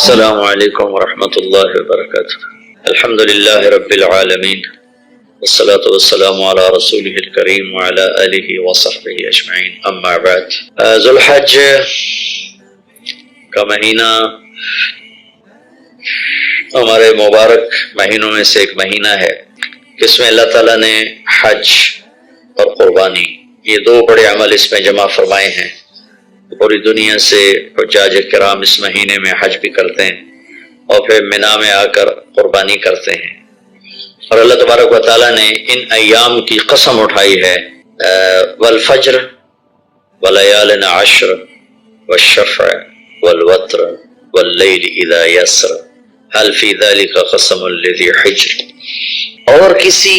السلام علیکم ورحمۃ اللہ وبرکاتہ۔ الحمد للہ رب العالمین والصلاة والسلام علی رسولہ الکریم وعلی آلہ وصحبہ اجمعین، اما بعد۔ ذو الحج کا مہینہ ہمارے مبارک مہینوں میں سے ایک مہینہ ہے، اس میں اللہ تعالیٰ نے حج اور قربانی یہ دو بڑے عمل اس میں جمع فرمائے ہیں۔ پوری دنیا سے حجاج کرام اس مہینے میں حج بھی کرتے ہیں اور پھر منا میں آ کر قربانی کرتے ہیں، اور اللہ تبارک و تعالیٰ نے ان ایام کی قسم اٹھائی ہے، والفجر ولیال عشر والشفع والوتر واللیل اذا یسر هل فی ذلک قسم لذی حجر۔ اور کسی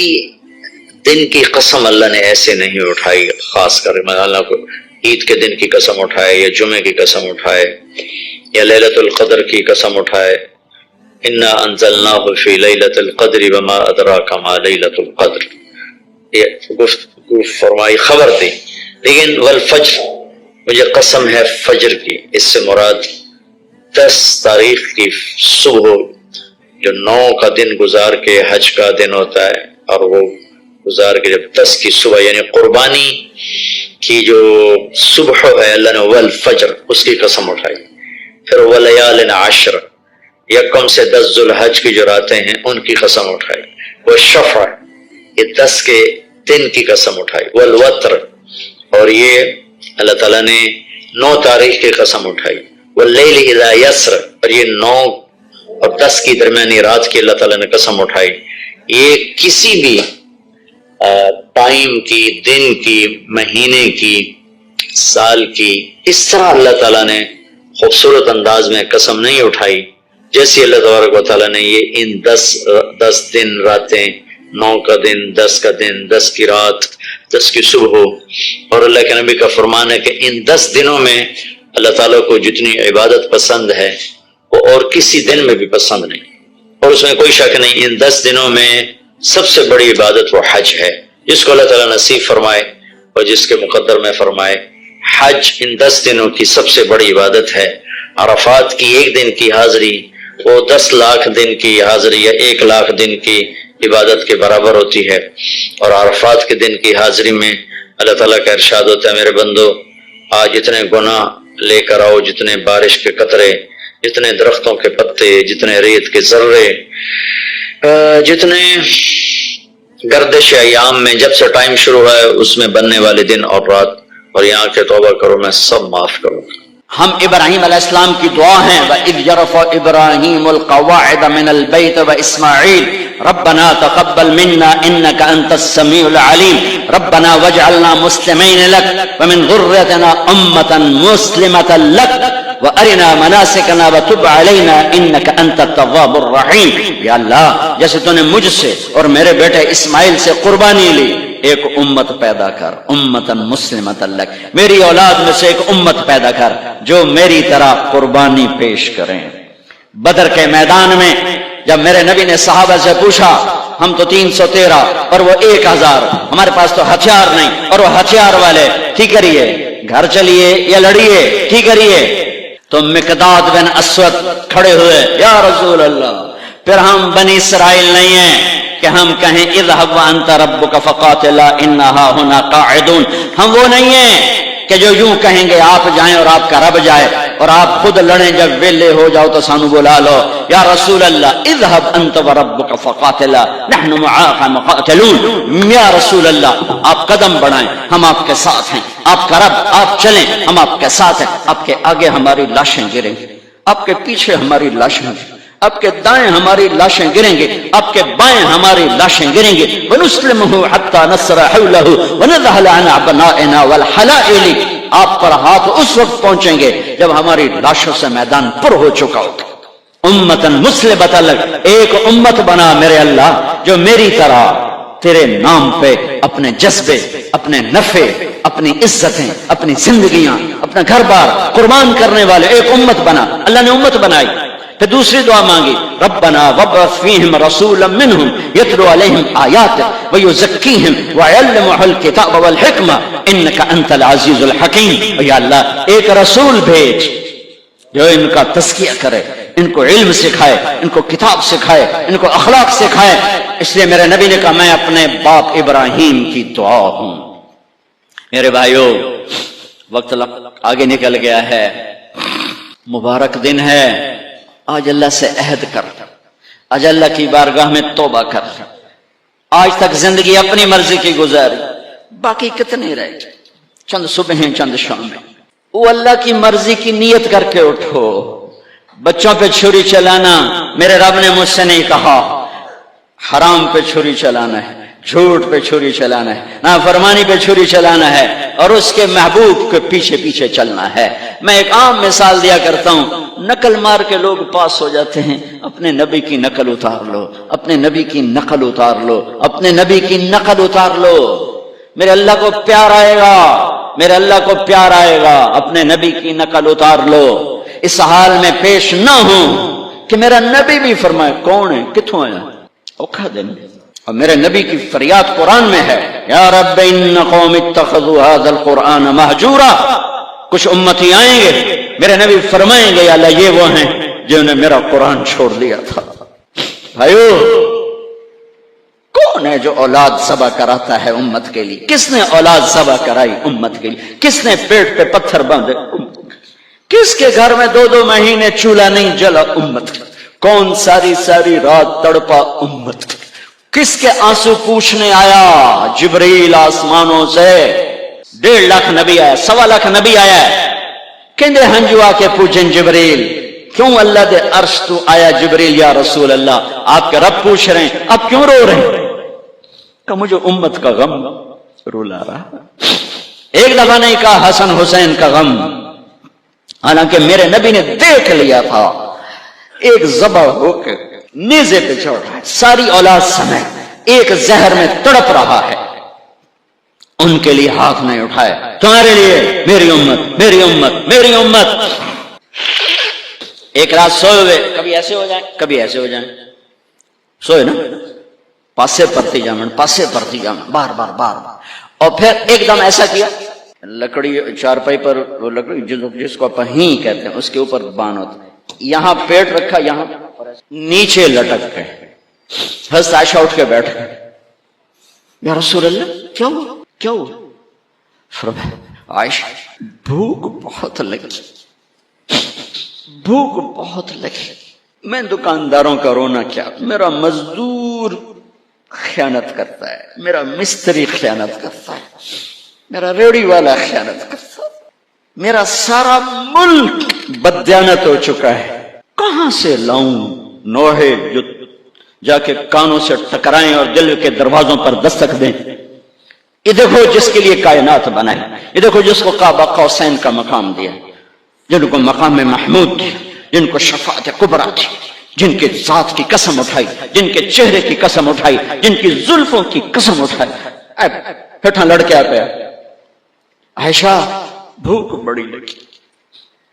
دن کی قسم اللہ نے ایسے نہیں اٹھائی، خاص کر اللہ کو عید کے دن کی قسم اٹھائے یا جمعے کی قسم اٹھائے یا لیلۃ القدر کی قسم اٹھائے، انا انزلناہ فی لیلۃ القدر وما ادراک ما لیلۃ القدر، یہ گفتگو فرمائی، خبر دی۔ لیکن والفجر، مجھے قسم ہے فجر کی، اس سے مراد 10 تاریخ کی صبح جو 9 کا دن گزار کے حج کا دن ہوتا ہے، اور وہ گزار کے جب 10 کی صبح یعنی قربانی کی جو صبح ہے، اللہ نے والفجر اس کی قسم اٹھائی۔ پھر ولیال عشر، یکم سے 10 ذو الحج کی جو راتیں ہیں ان کی قسم اٹھائی۔ والشفع، یہ 10 کے دن کی قسم اٹھائی۔ والوتر، اور یہ اللہ تعالیٰ نے 9 تاریخ کی قسم اٹھائی۔ واللیل اذا یسر، اور یہ 9 اور 10 کی درمیانی رات کی اللہ تعالیٰ نے قسم اٹھائی۔ یہ کسی بھی ٹائم کی، دن کی، مہینے کی، سال کی، اس طرح اللہ تعالیٰ نے خوبصورت انداز میں قسم نہیں اٹھائی جیسی اللہ تبارک و تعالیٰ نے یہ ان 10 دن راتیں، 9 کا دن، 10 کا دن، 10 کی رات، 10 کی صبح، اور اللہ کے نبی کا فرمان ہے کہ ان 10 دنوں میں اللہ تعالیٰ کو جتنی عبادت پسند ہے وہ اور کسی دن میں بھی پسند نہیں، اور اس میں کوئی شک نہیں، ان 10 دنوں میں سب سے بڑی عبادت وہ حج ہے، جس کو اللہ تعالیٰ نصیب فرمائے اور جس کے مقدر میں فرمائے۔ حج ان 10 دنوں کی سب سے بڑی عبادت ہے۔ عرفات کی 1 دن کی حاضری وہ 10 لاکھ دن کی حاضری یا 1 لاکھ دن کی عبادت کے برابر ہوتی ہے، اور عرفات کے دن کی حاضری میں اللہ تعالیٰ کا ارشاد ہوتا ہے، میرے بندو آج جتنے گناہ لے کر آؤ، جتنے بارش کے قطرے، جتنے درختوں کے پتے، جتنے ریت کے ذرے، جتنے گردش ایام میں جب سے ٹائم شروع ہے اس میں بننے والے دن اور رات، اور یہاں کے توبہ کرو، میں سب معاف کروں۔ ہم ابراہیم علیہ السلام کی دعا ہیں، وَإِذْ يَرْفَعُ إِبْرَاهِيمُ الْقَوَاعِدَ مِنَ الْبَيْتِ وَإِسْمَاعِيلُ رَبَّنَا تَقَبَّلْ مِنَّا إِنَّكَ أَنْتَ السَّمِيعُ الْعَلِيمُ رَبَّنَا وَاجْعَلْنَا مُسْلِمَيْنِ لَكَ وَمِنْ ذُرِّيَّتِنَا أُمَّةً مُسْلِمَةً لَكَ وَأَرِنَا مَنَاسِكَنَا وَتُبْ عَلَيْنَا إِنَّكَ أَنْتَ التَّوَّابُ الرَّحِيمُ۔ یا اللہ، جیسے تو نے مجھ سے اور میرے بیٹے اسماعیل سے قربانی لی، ایک امت پیدا کر، امتاً مسلمۃ لک، میری اولاد میں سے ایک امت پیدا کر جو میری طرح قربانی پیش کریں۔ بدر کے میدان میں جب میرے نبی نے صحابہ سے پوچھا، ہم تو 313 اور وہ 1000، ہمارے پاس تو ہتھیار نہیں اور وہ ہتھیار والے، ٹھیک کریے، گھر چلیے یا لڑیے، ٹھیک کریے۔ تو مقداد بن اسود کھڑے ہوئے، یا رسول اللہ، پھر ہم بنی اسرائیل نہیں ہیں کہ ہم کہیں اذهب وانت ربك فقاتلا انا هنا قاعدون، ہم وہ نہیں ہیں کہ جو یوں کہیں گے آپ جائیں اور آپ کا رب جائے اور آپ خود لڑیں، جب ویلے ہو جاؤ تو سانو بلا لو۔ یا رسول اللہ، اذهب انت وربك فقاتلا نحن معاك مقاتلون، یا رسول اللہ آپ قدم بڑھائیں، ہم آپ کے ساتھ ہیں، آپ کا رب، آپ چلیں، ہم آپ کے ساتھ ہیں، آپ کے آگے ہماری لاشیں گریں گی، آپ کے پیچھے ہماری لاشیں گریں گی، آپ کے دائیں ہماری لاشیں گریں گے، آپ کے بائیں ہماری لاشیں گریں گے، وَنُسْلِمُهُ حَتَّى نَصْرَ حَوْلَهُ وَنَذْهَلَ عَنْ أَبْنَائِنَا وَالْحَلَائِلِ، آپ پر ہاتھ اس وقت پہنچیں گے جب ہماری لاشوں سے میدان پر ہو چکا ہوگا۔ امتاً مسلمۃ لک، ایک امت بنا میرے اللہ جو میری طرح تیرے نام پہ اپنے جذبے، اپنے نفع، اپنی عزتیں، اپنی زندگیاں، اپنا گھر بار قربان کرنے والے ایک امت بنا۔ اللہ نے امت بنائی۔ پھر دوسری دعا مانگی، ربنا وابعث فیہم رسولا منہم یتلو علیہم آیاتک ویزکیہم ویعلمہم الکتاب والحکمہ انک انت العزیز الحکیم۔ یا اللہ ایک رسول بھیج جو ان کا تزکیہ کرے، ان کو علم سکھائے، ان کو کتاب سکھائے، ان کو اخلاق سکھائے۔ اس لیے میرے نبی نے کہا میں اپنے باپ ابراہیم کی دعا ہوں۔ میرے بھائیو، وقت آگے نکل گیا ہے، مبارک دن ہے، آج اللہ سے عہد کر، آج اللہ کی بارگاہ میں توبہ کر۔ آج تک زندگی اپنی مرضی کی گزاری، باقی کتنے رہ گئے، چند صبح چند شامیں، وہ اللہ کی مرضی کی نیت کر کے اٹھو۔ بچوں پہ چھری چلانا، میرے رب نے مجھ سے نہیں کہا حرام پہ چھری چلانا ہے، جھوٹ پہ چھری چلانا ہے، نافرمانی پہ چھری چلانا ہے، اور اس کے محبوب کے پیچھے پیچھے چلنا ہے۔ میں ایک عام مثال دیا کرتا ہوں، نقل مار کے لوگ پاس ہو جاتے ہیں، اپنے نبی کی نقل اتار لو، اپنے نبی کی نقل اتار لو، اپنے نبی کی نقل اتار لو، میرے اللہ کو پیار آئے گا، میرے اللہ کو پیار آئے گا۔ اپنے نبی کی نقل اتار لو، اس حال میں پیش نہ ہوں کہ میرا نبی بھی فرمائے کون ہے، کتوں آیا، اوکھا دن۔ اور میرے نبی کی فریاد قرآن میں ہے، یا رب ان قوم اتخذوا هذا القرآن مہجورا۔ کچھ امتی آئیں گے، میرے نبی فرمائیں گے یا اللہ یہ وہ ہیں جنہوں نے میرا قرآن چھوڑ دیا تھا۔ بھائیو، کون ہے جو اولاد ذبح کراتا ہے امت کے لیے؟ کس نے اولاد ذبح کرائی امت کے لیے؟ کس نے پیٹ پہ پتھر باندھے؟ کس کے گھر میں 2 مہینے چولہا نہیں جلا امت؟ کون ساری ساری رات تڑپا امت؟ کس کے آنسو پوچھنے آیا جبریل آسمانوں سے؟ 1.5 لاکھ نبی آیا، 1.25 لاکھ نبی آیا، کہندے ہنجو آ کے پوچھیں جبریل کیوں اللہ دے عرش تو آیا جبریل یا رسول اللہ، آپ کے رب پوچھ رہے ہیں آپ کیوں رو رہے ہیں؟ کہ مجھے امت کا غم رولا رہا۔ ایک دفعہ نہیں کہا حسن حسین کا غم، حالانکہ میرے نبی نے دیکھ لیا تھا ایک ذبح ہو کے نیزے پہ چڑھ رہا ہے، ساری اولاد سمیت ایک زہر میں تڑپ رہا ہے، ان کے لیے ہاتھ نہیں اٹھائے، تمہارے لیے میری امت میری امت میری امت۔ ایک رات سوئے ہوئے، کبھی ایسے ہو جائیں کبھی ایسے ہو جائیں، سوئے نا، پاسے پرتی جامن پاسے پرتی جامن، بار بار بار بار، اور پھر ایک دم ایسا کیا، لکڑی چارپائی پر وہ لکڑی جس کو پہیں کہتے ہیں اس کے اوپر بان ہوتا ہے، یہاں پیٹ رکھا، یہاں نیچے لٹک گئے، حضرت عائشہ اٹھ کے بیٹھ گئے، یا رسول اللہ کیا ہوا کیا ہوا؟ فرمایا عائشہ بھوک بہت لگی، بھوک بہت لگی، میں دکانداروں کا رونا کیا، میرا مزدور خیانت کرتا ہے، میرا مستری خیانت کرتا ہے، میرا ریڑی والا خیانت کرتا ہے، میرا سارا ملک بددیانت ہو چکا ہے، کہاں سے لاؤں نوحے جو جا کے کانوں سے ٹکرائیں اور دل کے دروازوں پر دستک دیں؟ یہ دیکھو جس کے لیے کائنات بنائی، یہ دیکھو جس کو قاب قوسین کا مقام دیا، جن کو مقام محمود دیا، جن کو شفاعت کبریٰ دی، جن کے ذات کی قسم اٹھائی، جن کے چہرے کی قسم اٹھائی، جن کی زلفوں کی قسم اٹھائی، پھٹا لڑکے آ گیا، عائشہ بھوک بڑی لگی،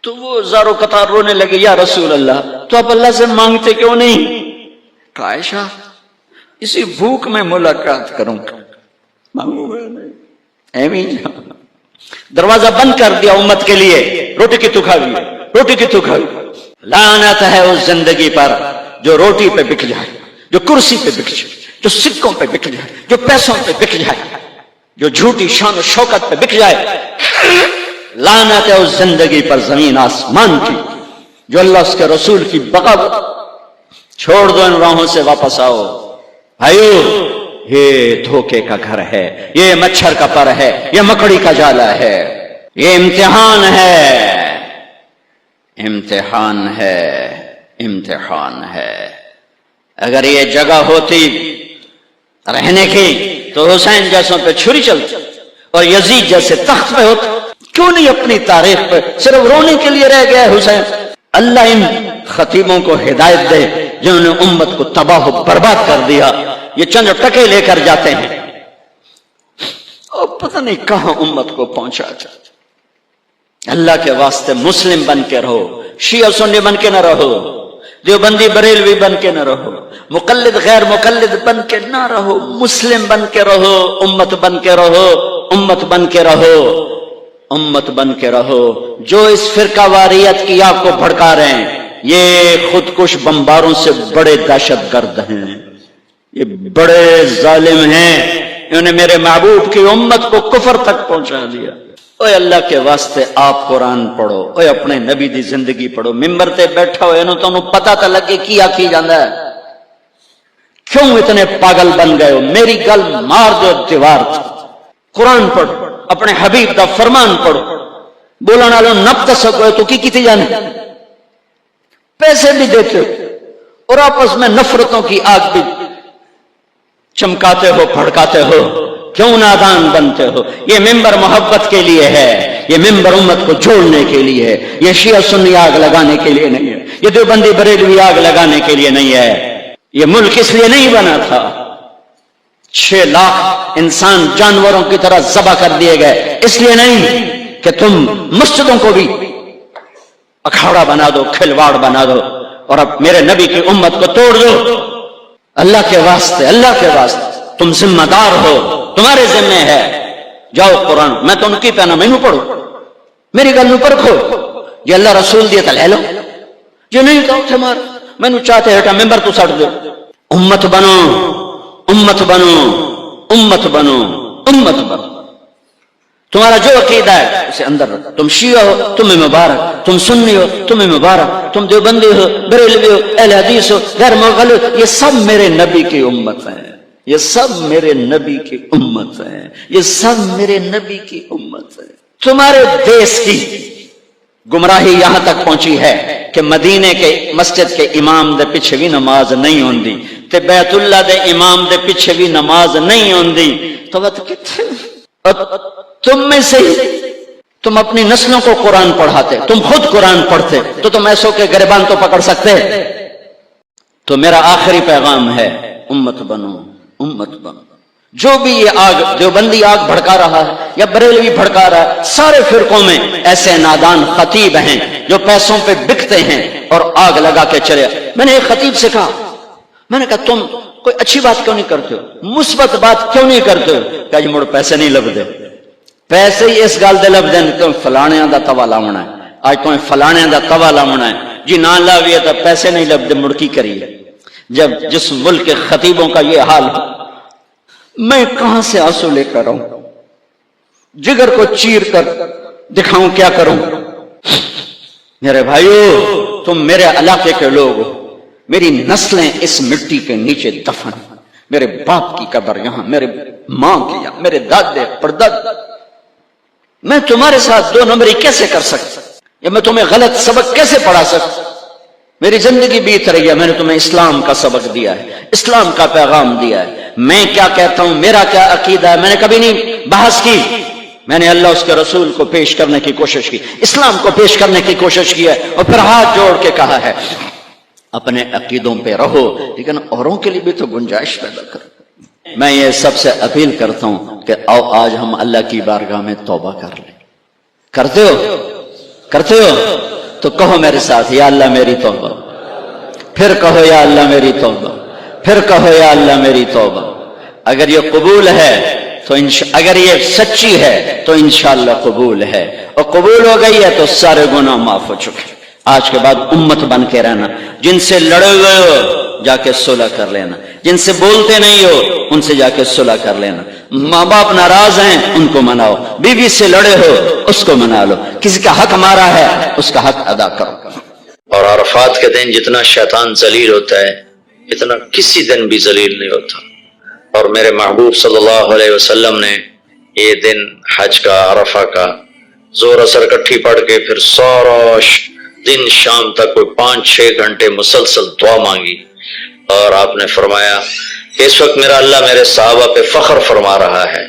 تو وہ زارو قطار رونے لگے، یا رسول اللہ تو آپ اللہ سے مانگتے کیوں نہیں؟ کہ عائشہ اسی بھوک میں ملاقات کروں گا، مانگوں گا نہیں، ایمین۔ دروازہ بند کر دیا امت کے لیے، روٹی کی تو کھاوی، روٹی کی تو کھاوی۔ لعنت ہے اس زندگی پر جو روٹی پہ بک جائے، جو کرسی پہ بک جائے، جو سکوں پہ بک جائے، جو پیسوں پہ بک جائے، جو جھوٹی شان و شوکت پہ بک جائے۔ لعنت ہے اس زندگی پر زمین آسمان کی جو اللہ اس کے رسول کی بغاوت۔ چھوڑ دو ان راہوں سے، واپس آؤ بھائیو، یہ دھوکے کا گھر ہے، یہ مچھر کا پر ہے، یہ مکڑی کا جالا ہے، یہ امتحان ہے، امتحان ہے، امتحان ہے۔ اگر یہ جگہ ہوتی رہنے کی تو حسین جیسوں پہ چھری چلتی اور یزید جیسے تخت پہ ہوتا، کیوں نہیں اپنی تاریخ پہ صرف رونے کے لیے رہ گیا حسین؟ اللہ ان خطیبوں کو ہدایت دے جنہوں نے امت کو تباہ و برباد کر دیا، یہ چند ٹکے لے کر جاتے ہیں اور پتہ نہیں کہاں امت کو پہنچا جاتا۔ اللہ کے واسطے مسلم بن کے رہو، شیعہ سنی بن کے نہ رہو، دیوبندی بریلوی بن کے نہ رہو، مقلد غیر مقلد بن کے نہ رہو، مسلم بن کے رہو، امت بن کے رہو، امت بن کے رہو، امت بن کے رہو۔ جو اس فرقہ واریت کی آپ کو بھڑکا رہے ہیں یہ خودکش بمباروں سے بڑے دہشت گرد ہیں، یہ بڑے ظالم ہیں، انہوں نے میرے محبوب کی امت کو کفر تک پہنچا دیا۔ اوے اللہ کے واسطے آپ قرآن پڑھو، اوے اپنے نبی دی زندگی پڑھو، ممبر تے بیٹھا ہوئے انہوں تو پتہ تا لگے کی آکھی جاندہ ہے، کیوں اتنے پاگل بن گئے ہو؟ میری گل مار دو دیوار تھی، قرآن پڑھو، اپنے حبیب دا فرمان پڑھو، بولنا لو نب سکو تو کی تھی جانے، پیسے بھی دیتے ہو اور آپس میں نفرتوں کی آگ بھی چمکاتے ہو، پھڑکاتے ہو، کیوں نادان بنتے ہو؟ یہ ممبر محبت کے لیے ہے، یہ ممبر امت کو جوڑنے کے لیے ہے، یہ شیعہ سنی آگ لگانے کے لیے نہیں ہے، یہ دیوبندی بریلوی آگ لگانے کے لیے نہیں ہے، یہ ملک اس لیے نہیں بنا تھا۔ 6 لاکھ انسان جانوروں کی طرح ذبح کر دیے گئے، اس لیے نہیں کہ تم مسجدوں کو بھی اکھاڑا بنا دو، کھلواڑ بنا دو اور اب میرے نبی کی امت کو توڑ دو۔ اللہ کے واسطے، اللہ کے واسطے تم ذمہ دار ہو، تمہارے ذمہ ہے، جاؤ قرآن، میں تو ان کی پہنا میں نو پڑھو، میری گل نو پرکھو، یہ اللہ رسول دیتا لے لو، یہ نہیں تو تمہار میں نو چاہتے ہٹا ممبر تو سٹ دو۔ امت بنو، امت بنو، امت بنو، امت بنو، تمہارا جو عقیدہ ہے اسے اندر رکھو، تم شیعہ ہو تمہیں مبارک، تم سنی ہو تمہیں مبارک، تم دیوبندی ہو، بریلوی ہو، اہل حدیث ہو، غیر مغلوب، یہ سب میرے نبی کی امت ہے، یہ سب میرے نبی کی امت ہے، یہ سب میرے نبی کی امت ہے۔ تمہارے دیس کی گمراہی یہاں تک پہنچی ہے کہ مدینے کے مسجد کے امام دے پیچھے بھی نماز نہیں ہوندی تے بیت اللہ دے امام دے پیچھے بھی نماز نہیں ہوندی، تو بات کتنے تم میں سے تم اپنی نسلوں کو قرآن پڑھاتے، تم خود قرآن پڑھتے تو تم ایسوں کے گریبان تو پکڑ سکتے۔ تو میرا آخری پیغام ہے امت بنو، امت بنو۔ جو بھی یہ آگ دیوبندی آگ بھڑکا رہا ہے یا بریلوی بھڑکا رہا ہے، سارے فرقوں میں ایسے نادان خطیب ہیں جو پیسوں پہ بکتے ہیں اور آگ لگا کے چلے۔ میں نے ایک خطیب سے کہا، میں نے کہا تم کوئی اچھی بات کیوں نہیں کرتے ہو، مثبت بات کیوں نہیں کرتے ہو؟ کہ جی مڑ پیسے نہیں لبدے، پیسے ہی اس گل دے لبدے تو فلانیاں دا توا لاونا ہے، آج تو فلانیاں دا توا لاونا ہے جی، نہ لاویے تو پیسے نہیں لبدے، مڑ کی کریے؟ جب جس ملک کے خطیبوں کا یہ حال ہو، میں کہاں سے آنسو لے کر آؤں، جگر کو چیر کر دکھاؤں کیا کروں؟ میرے بھائیو، تم میرے علاقے کے لوگ ہو، میری نسلیں اس مٹی کے نیچے دفن، میرے باپ کی قبر یہاں، میرے ماں کی یہاں، میرے دادے پرداد، میں تمہارے ساتھ 2 نمبری کیسے کر سکتا، یا میں تمہیں غلط سبق کیسے پڑھا سکتا؟ میری زندگی بیت رہی ہے، میں نے تمہیں اسلام کا سبق دیا ہے، اسلام کا پیغام دیا ہے، میں کیا کہتا ہوں، میرا کیا عقیدہ ہے، میں نے کبھی نہیں بحث کی، میں نے اللہ اس کے رسول کو پیش کرنے کی کوشش کی، اسلام کو پیش کرنے کی کوشش کی ہے، اور پھر ہاتھ جوڑ کے کہا ہے اپنے عقیدوں پہ رہو لیکن اوروں کے لیے بھی تو گنجائش پیدا کرو۔ میں یہ سب سے اپیل کرتا ہوں کہ آؤ آج ہم اللہ کی بارگاہ میں توبہ کر لیں۔ کرتے ہو؟ کرتے ہو؟ تو کہو میرے ساتھ، یا اللہ میری توبہ، پھر کہو یا اللہ میری توبہ، پھر کہو یا اللہ میری توبہ۔ اگر یہ قبول ہے تو اگر یہ سچی ہے تو انشاءاللہ قبول ہے، اور قبول ہو گئی ہے تو سارے گناہ معاف ہو چکے۔ آج کے بعد امت بن کے رہنا، جن سے لڑے ہوئے ہو جا کے صلح کر لینا، جن سے بولتے نہیں ہو ان سے جا کے صلح کر لینا، ماں باپ ناراض ہیں ان کو مناؤ، بیوی سے لڑے ہو اس کو منا لو، کسی کا حق مارا ہے اس کا حق ادا کرو۔ اور عرفات کے دن جتنا شیطان ذلیل ہوتا ہے اتنا کسی دن بھی ذلیل نہیں ہوتا، اور میرے محبوب صلی اللہ علیہ وسلم نے یہ دن حج کا، عرفہ کا، زور اثر کٹھی پڑھ کے پھر سارا دن شام تک کوئی 5-6 گھنٹے مسلسل دعا مانگی، اور آپ نے فرمایا کہ اس وقت میرا اللہ میرے صحابہ پہ فخر فرما رہا ہے،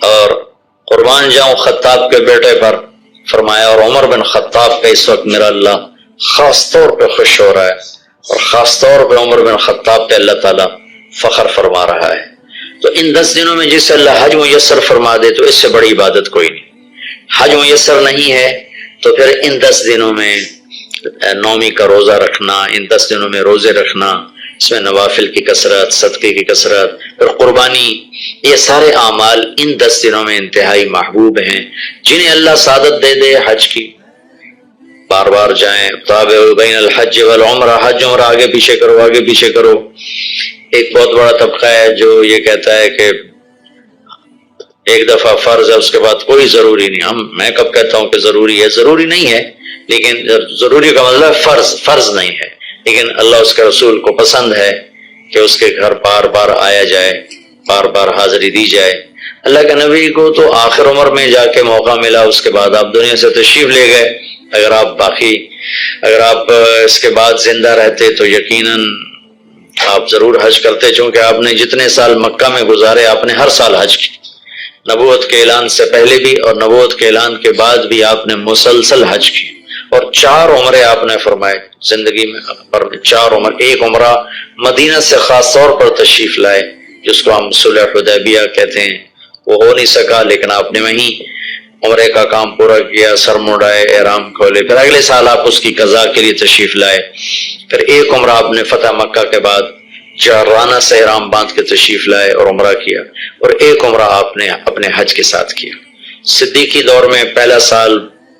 اور قربان جاؤں خطاب کے بیٹے پر، فرمایا اور عمر بن خطاب پہ اس وقت میرا اللہ خاص طور پہ خوش ہو رہا ہے، اور خاص طور پہ عمر بن خطاب پہ اللہ تعالیٰ فخر فرما رہا ہے۔ تو ان 10 دنوں میں جسے اللہ حج میسر فرما دے تو اس سے بڑی عبادت کوئی نہیں۔ حج میسر نہیں ہے تو پھر ان 10 دنوں میں نومی کا روزہ رکھنا، ان 10 دنوں میں روزے رکھنا، اس میں نوافل کی کثرت، صدقے کی کثرت، پھر قربانی، یہ سارے اعمال ان 10 دنوں میں انتہائی محبوب ہیں۔ جنہیں اللہ سعادت دے دے حج کی، بار بار جائیں. تابعوا بین الحج والعمرہ، حج عمرہ آگے پیچھے کرو، آگے پیچھے کرو. ایک بہت بڑا طبقہ ہے جو یہ کہتا ہے کہ ایک دفعہ فرض ہے، اس کے بعد کوئی ضروری نہیں. میں کب کہتا ہوں کہ ضروری ہے؟ ضروری نہیں ہے، لیکن ضروری کا مطلب فرض نہیں ہے. لیکن اللہ اس کے رسول کو پسند ہے کہ اس کے گھر بار بار آیا جائے، بار بار حاضری دی جائے. اللہ کے نبی کو تو آخر عمر میں جا کے موقع ملا، اس کے بعد آپ دنیا سے تشریف لے گئے. اگر آپ اس کے بعد زندہ رہتے تو یقیناً آپ ضرور حج کرتے، چونکہ آپ نے جتنے سال مکہ میں گزارے آپ نے ہر سال حج کی. نبوت کے اعلان سے پہلے بھی اور نبوت کے اعلان کے بعد بھی آپ نے مسلسل حج کی، اور 4 عمرے آپ نے فرمائے زندگی میں. 4 عمر. ایک عمرہ مدینہ سے خاص طور پر تشریف لائے جس کو ہم صلح حدیبیہ کہتے ہیں، وہ ہو نہیں سکا، لیکن آپ نے وہیں عمرے کا کام پورا کیا، سر مڑائے، احرام کھولے. پھر اگلے سال آپ اس کی قضاء کے لیے تشریف لائے. پھر ایک عمرہ آپ نے فتح مکہ کے بعد جارانہ سے احرام باندھ کے تشریف لائے اور عمرہ کیا، اور ایک عمرہ آپ نے اپنے حج کے ساتھ کیا. صدیقی دور میں پہلا سال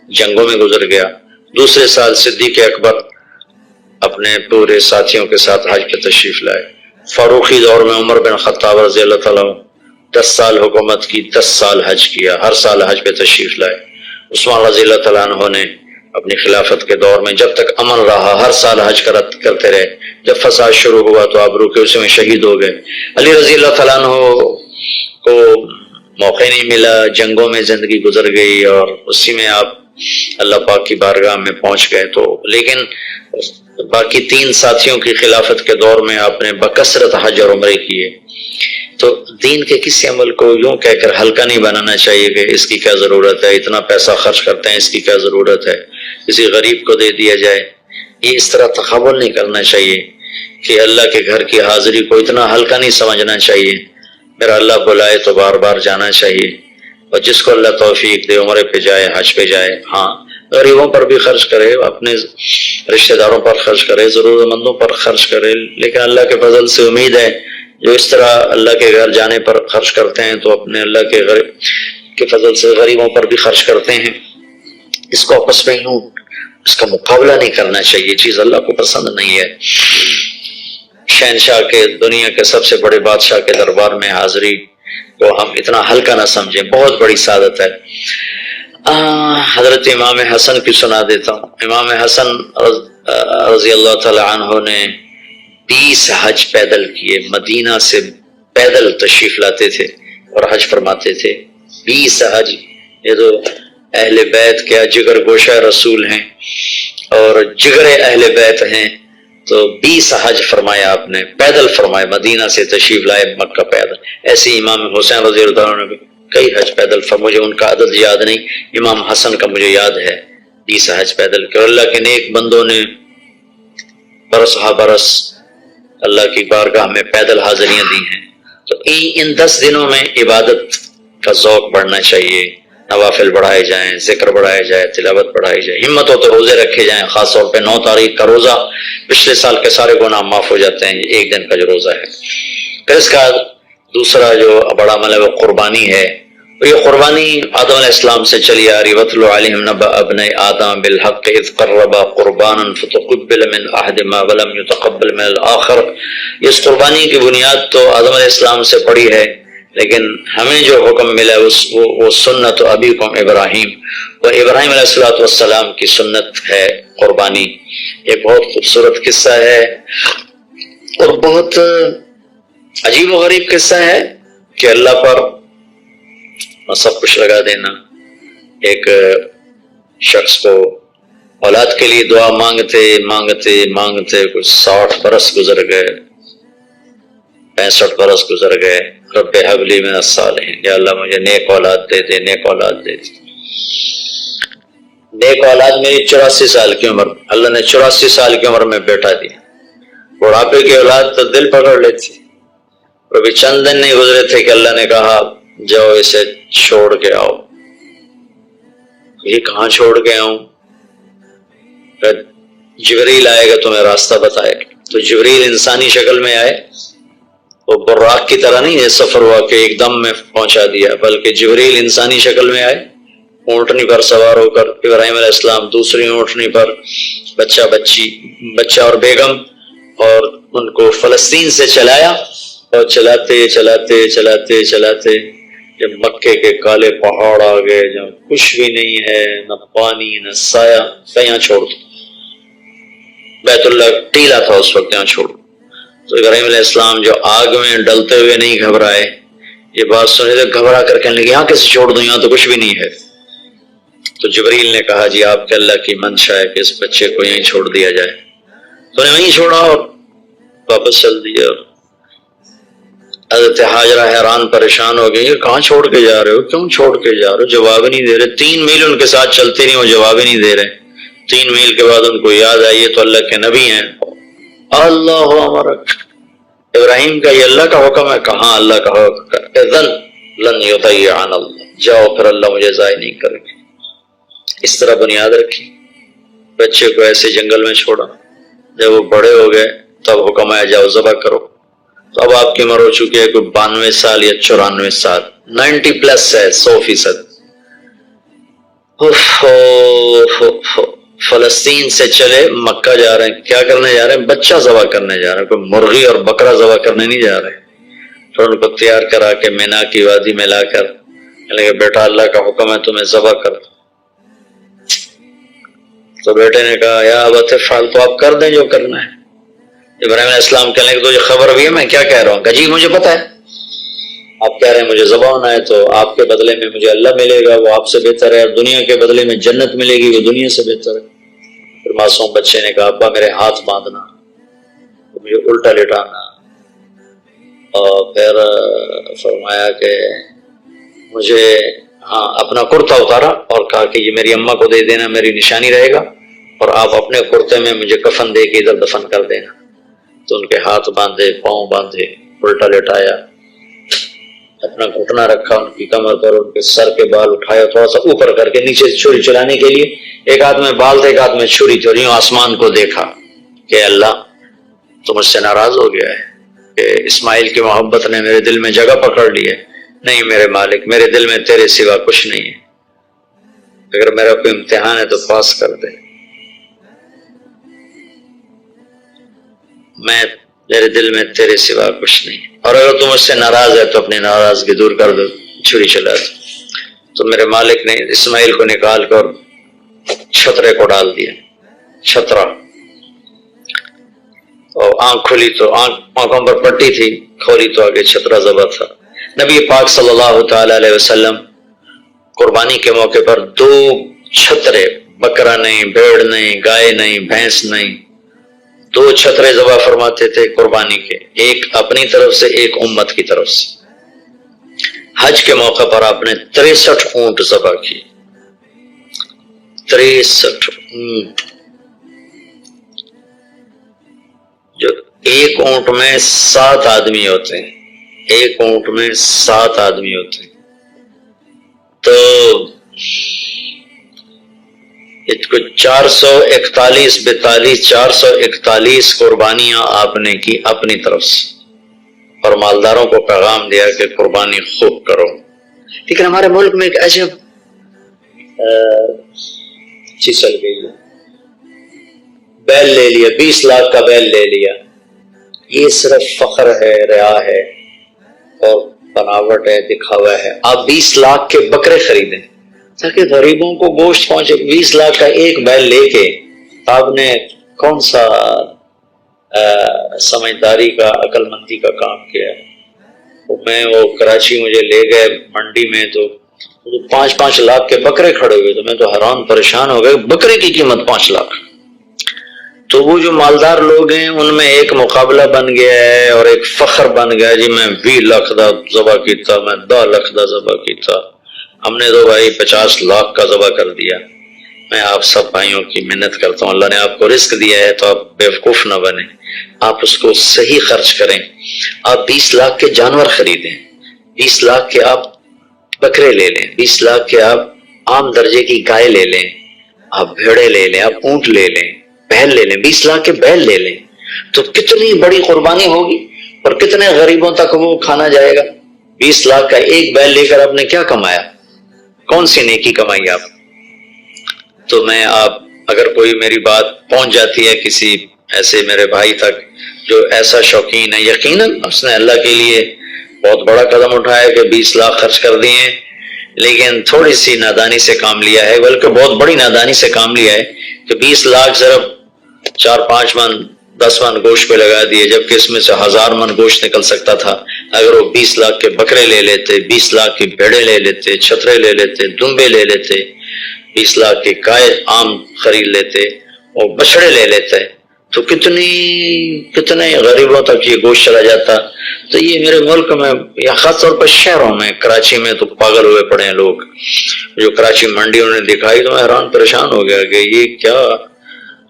جنگوں میں گزر گیا، دوسرے سال صدیق اکبر اپنے پورے ساتھیوں کے ساتھ حج پہ تشریف لائے. فاروقی دور میں عمر بن خطاب رضی اللہ تعالیٰ 10 سال حکومت کی، 10 سال حج کیا، ہر سال حج پہ تشریف لائے. عثمان رضی اللہ تعالیٰ عنہ نے اپنی خلافت کے دور میں جب تک امن رہا ہر سال حج کرتے رہے. جب فساد شروع ہوا تو آپ رکے، اسی میں شہید ہو گئے. علی رضی اللہ تعالیٰ عنہ کو موقع نہیں ملا، جنگوں میں زندگی گزر گئی، اور اسی میں آپ اللہ پاک کی بارگاہ میں پہنچ گئے. تو لیکن باقی 3 ساتھیوں کی خلافت کے دور میں آپ نے بکثرت حج اور عمرے کیے. تو دین کے کسی عمل کو یوں کہہ کر ہلکا نہیں بنانا چاہیے کہ اس کی کیا ضرورت ہے، اتنا پیسہ خرچ کرتے ہیں، اس کی کیا ضرورت ہے، کسی غریب کو دے دیا جائے. یہ اس طرح تخول نہیں کرنا چاہیے کہ اللہ کے گھر کی حاضری کو اتنا ہلکا نہیں سمجھنا چاہیے. میرا اللہ بلائے تو بار بار جانا چاہیے، اور جس کو اللہ توفیق دے عمرے پہ جائے، حج پہ جائے. ہاں غریبوں پر بھی خرچ کرے، اپنے رشتہ داروں پر خرچ کرے، ضرورت مندوں پر خرچ کرے، لیکن اللہ کے فضل سے امید ہے جو اس طرح اللہ کے گھر جانے پر خرچ کرتے ہیں تو اپنے اللہ کے فضل سے غریبوں پر بھی خرچ کرتے ہیں. اس کو آپس میں یوں اس کا مقابلہ نہیں کرنا چاہیے، چیز اللہ کو پسند نہیں ہے. شہنشاہ کے، دنیا کے سب سے بڑے بادشاہ کے دربار میں حاضری کو ہم اتنا ہلکا نہ سمجھیں، بہت بڑی سعادت ہے. حضرت امام حسن کی سنا دیتا ہوں. امام حسن رضی اللہ تعالی عنہ نے 20 حج پیدل کیے، مدینہ سے پیدل تشریف لاتے تھے اور حج فرماتے تھے. 20 حج. یہ تو اہل بیت کیا جگر گوشہ رسول ہیں اور جگر اہل بیت ہیں، تو 20 حج فرمایا آپ نے، پیدل فرمائے، مدینہ سے تشریف لائے مکہ پیدل. ایسے امام حسین رضی اللہ عنہ نے کئی حج پیدل مجھے ان کا عدد یاد نہیں، امام حسن کا مجھے یاد ہے 20 حج پیدل کر. اللہ کے نیک بندوں نے برس ہا برس اللہ کی بارگاہ میں پیدل حاضریاں دی ہیں. تو ان 10 دنوں میں عبادت کا ذوق بڑھنا چاہیے، نوافل بڑھائے جائیں، ذکر بڑھائے جائے، تلاوت بڑھائی جائے. ہمت ہو تو روزے رکھے جائیں، خاص طور پہ 9 تاریخ کا روزہ پچھلے سال کے سارے گناہ معاف ہو جاتے ہیں ایک دن کا جو روزہ ہے. پھر اس کا دوسرا جو بڑا عمل ہے وہ قربانی ہے. یہ قربانی آدم علیہ السلام سے چلی آ رہی. وَاتْلُ عَلَيْهِمْ نَبَأَ ابْنَيْ آدَمَ بِالْحَقِّ إِذْ قَرَّبَا قُرْبَانًا فَتُقُبِّلَ مِنْ أَحَدِهِمَا وَلَمْ يُتَقَبَّلْ مِنَ الْآخَرِ. اس قربانی کی بنیاد تو آدم علیہ السلام سے پڑی ہے، لیکن ہمیں جو حکم ملا وہ سنت ابیکم ابراہیم، وہ ابراہیم علیہ السلام کی سنت ہے قربانی. یہ بہت خوبصورت قصہ ہے اور بہت عجیب و غریب قصہ ہے کہ اللہ پر سب کچھ لگا دینا. ایک شخص کو اولاد کے لیے دعا مانگتے مانگتے مانگتے کچھ 60 برس گزر گئے، 65 برس گزر گئے. رب ہب لی من الصالحین، یا اللہ مجھے نیک اولاد دے دے، نیک اولاد دے دے. نیک اولاد میری 84 سال کی عمر، اللہ نے 84 سال کی عمر میں بیٹا دیا. بڑھاپے کی اولاد تو دل پکڑ لیتی. اور ابھی چند دن نہیں گزرے تھے کہ اللہ نے کہا جاؤ اسے چھوڑ کے آؤ. یہ کہاں چھوڑ کے آؤں؟ جبریل آئے گا تمہیں راستہ بتائے گا. تو جبریل انسانی شکل میں آئے، وہ براق کی طرح نہیں ہے سفر ہوا کہ ایک دم میں پہنچا دیا، بلکہ جبریل انسانی شکل میں آئے اونٹنی پر سوار ہو کر ابراہیم علیہ السلام دوسری اونٹنی پر، بچہ اور بیگم، اور ان کو فلسطین سے چلایا، اور چلاتے چلاتے چلاتے چلاتے جب مکے کے کالے پہاڑ آ گئے جہاں کچھ بھی نہیں ہے، نہ پانی نہ سایہ، یہاں چھوڑ دو، بیت اللہ ٹیلا تھا اس وقت، یہاں چھوڑ دو۔ تو ابراہیم علیہ السلام جو آگ میں ڈلتے ہوئے نہیں گھبرائے، یہ بات سنے تو گھبرا کر کہنے لگے یہاں کیسے چھوڑ دوں، یہاں تو کچھ بھی نہیں ہے۔ تو جبریل نے کہا جی آپ کے اللہ کی منشا ہے کہ اس بچے کو یہیں چھوڑ دیا جائے، تو نے وہیں چھوڑا اور واپس چل دیا۔ حضرت ہاجرہ حیران پریشان ہو گئی، کہاں چھوڑ کے جا رہے ہو، کیوں چھوڑ کے جا رہے ہو، جواب نہیں دے رہے، 3 میل ان کے ساتھ چلتے نہیں، وہ جواب ہی نہیں دے رہے۔ 3 میل کے بعد ان کو یاد آئی یہ تو اللہ کے نبی ہیں۔ اللہ امرک، ابراہیم کا یہ اللہ کا حکم ہے، کہاں اللہ کا حکم ہے، اذن لن یضیعنا اللہ، جاؤ پھر اللہ مجھے ضائع نہیں کرے گا۔ اس طرح بنیاد رکھی، بچے کو ایسے جنگل میں چھوڑا، جب وہ بڑے ہو گئے تب حکم آیا جاؤ ذبح کرو۔ تو اب آپ کی عمر ہو چکی ہے کوئی 92 سال یا 94 سال، 90 پلس ہے، 100%۔ فلسطین سے چلے مکہ جا رہے ہیں، کیا کرنے جا رہے ہیں، بچہ ذبح کرنے جا رہے ہیں، کوئی مرغی اور بکرا ذبح کرنے نہیں جا رہے۔ پھر ان کو تیار کرا کے مینا کی وادی میں لا کر کہ بیٹا اللہ کا حکم ہے تمہیں ذبح کر، تو بیٹے نے کہا یا ابت افعل، تو آپ کر دیں جو کرنا ہے۔ ابراہیم علیہ السلام کہنے لگے تو یہ خبر بھی ہے میں کیا کہہ رہا ہوں، کہ جی مجھے پتا ہے، آپ کہہ رہے ہیں مجھے ذبح ہونا ہے تو آپ کے بدلے میں مجھے اللہ ملے گا، وہ آپ سے بہتر ہے، اور دنیا کے بدلے میں جنت ملے گی، وہ دنیا سے بہتر ہے۔ پھر معصوم بچے نے کہا ابا میرے ہاتھ باندھنا، مجھے الٹا لٹانا، اور پھر فرمایا کہ مجھے اپنا کرتا اتارا اور کہا کہ یہ میری اماں کو دے دینا، میری نشانی رہے گا، اور آپ اپنے کرتے میں مجھے کفن دے کے ادھر دفن کر دینا۔ تو ان کے ہاتھ باندھے، پاؤں باندھے، الٹا لٹایا، اپنا گھٹنا رکھا ان کی کمر پر، ان کے سر کے بال اٹھایا تھوڑا سا اوپر کر کے نیچے چھری چلانے کے لیے، ایک ہاتھ میں بال تھے ایک ہاتھ میں چھری تھی، اور یوں آسمان کو دیکھا کہ اللہ تو مجھ سے ناراض ہو گیا ہے کہ اسماعیل کی محبت نے میرے دل میں جگہ پکڑ لی ہے، نہیں میرے مالک میرے دل میں تیرے سوا کچھ نہیں ہے، اگر میرا کوئی امتحان ہے تو پاس کر دے، میرے دل میں تیرے سوا کچھ نہیں، اور اگر تم مجھ سے ناراض ہے تو اپنی ناراضگی دور کر دو، چھری چلا دو۔ تو میرے مالک نے اسماعیل کو نکال کر چھترے کو ڈال دیا، چھترا، اور آنکھ کھلی تو آنکھوں پر پٹی تھی، کھولی تو آگے چھترا ذبح تھا۔ نبی پاک صلی اللہ تعالی علیہ وسلم قربانی کے موقع پر 2 چھترے، بکرا نہیں، بھیڑ نہیں، گائے نہیں، بھینس نہیں، 2 چھترے ذبح فرماتے تھے قربانی کے، ایک اپنی طرف سے ایک امت کی طرف سے۔ حج کے موقع پر آپ نے 63 اونٹ ذبح کی، 63 اونٹ، جو ایک اونٹ میں 7 آدمی ہوتے ہیں، ایک اونٹ میں 7 آدمی ہوتے ہیں، تو 441 قربانیاں آپ نے کی اپنی طرف سے، اور مالداروں کو پیغام دیا کہ قربانی خوب کرو۔ لیکن ہمارے ملک میں ایک عجب چیز چل گئی ہے، بیل لے لیا، 20 لاکھ کا بیل لے لیا، یہ صرف فخر ہے، ریا ہے اور بناوٹ ہے، دکھاوا ہے۔ آپ 20 لاکھ کے بکرے خریدیں تاکہ غریبوں کو گوشت پہنچے، 20 لاکھ کا ایک بیل لے کے آپ نے کون سا سمجھداری کا، عقل مندی کا کام کیا ہے؟ وہ کراچی مجھے لے گئے منڈی میں تو 5-5 لاکھ کے بکرے کھڑے ہوئے، تو میں تو حیران پریشان ہو گئے، بکرے کی قیمت 5 لاکھ۔ تو وہ جو مالدار لوگ ہیں ان میں ایک مقابلہ بن گیا ہے اور ایک فخر بن گیا، جی میں 20 لاکھ دا ذبح کیتا، میں 10 لاکھ دا ذبح کیتا، ہم نے تو بھائی 50 لاکھ کا ذبح کر دیا۔ میں آپ سب بھائیوں کی منت کرتا ہوں، اللہ نے آپ کو رزق دیا ہے تو آپ بیوقوف نہ بنیں، آپ اس کو صحیح خرچ کریں۔ آپ 20 لاکھ کے جانور خریدیں، 20 لاکھ کے آپ بکرے لے لیں، 20 لاکھ کے آپ عام درجے کی گائے لے لیں، آپ بھیڑے لے لیں، آپ اونٹ لے لیں، بیل لے لیں، 20 لاکھ کے بیل لے لیں، تو کتنی بڑی قربانی ہوگی اور کتنے غریبوں تک وہ کھانا جائے گا۔ 20 لاکھ کا ایک بیل لے کر آپ نے کیا کمایا؟ کون سی نیکی کمائی آپ؟ تو میں آپ اگر کوئی میری بات پہنچ جاتی ہے کسی ایسے میرے بھائی تک جو ایسا شوقین ہے، یقیناً اس نے اللہ کے لیے بہت بڑا قدم اٹھایا کہ 20 لاکھ خرچ کر دیے ہیں، لیکن تھوڑی سی نادانی سے کام لیا ہے، بلکہ بہت بڑی نادانی سے کام لیا ہے کہ 20 لاکھ صرف 4-5 من 10 من گوشت پہ لگا دیے، جبکہ اس میں سے 1000 من گوشت نکل سکتا تھا اگر وہ 20 لاکھ کے بکرے لے لیتے، 20 لاکھ کی بھیڑیں لے لیتے، چھترے لے لیتے، دمبے لے لیتے، 20 لاکھ کے گائے عام خرید لیتے اور بچڑے لے لیتے، تو کتنے غریبوں تک یہ گوشت چلا جاتا۔ تو یہ میرے ملک میں یا خاص طور پر شہروں میں، کراچی میں تو پاگل ہوئے پڑے ہیں لوگ، جو کراچی منڈی انہوں نے دکھائی تو میں حیران پریشان ہو گیا کہ یہ کیا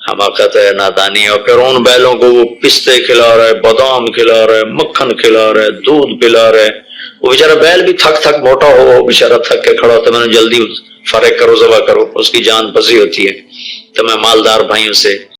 حماقت ہے، نادانی ہے۔ اور پھر ان بیلوں کو وہ پستے کھلا رہا ہے، بادام کھلا رہا ہے، مکھن کھلا رہا ہے، دودھ پلا رہا ہے، وہ بیچارہ بیل بھی تھک موٹا ہو، بیچارہ تھک کے کھڑا ہوتا ہے، میں نے جلدی فارغ کرو، ذبح کرو، اس کی جان پسی ہوتی ہے۔ تو میں مالدار بھائیوں سے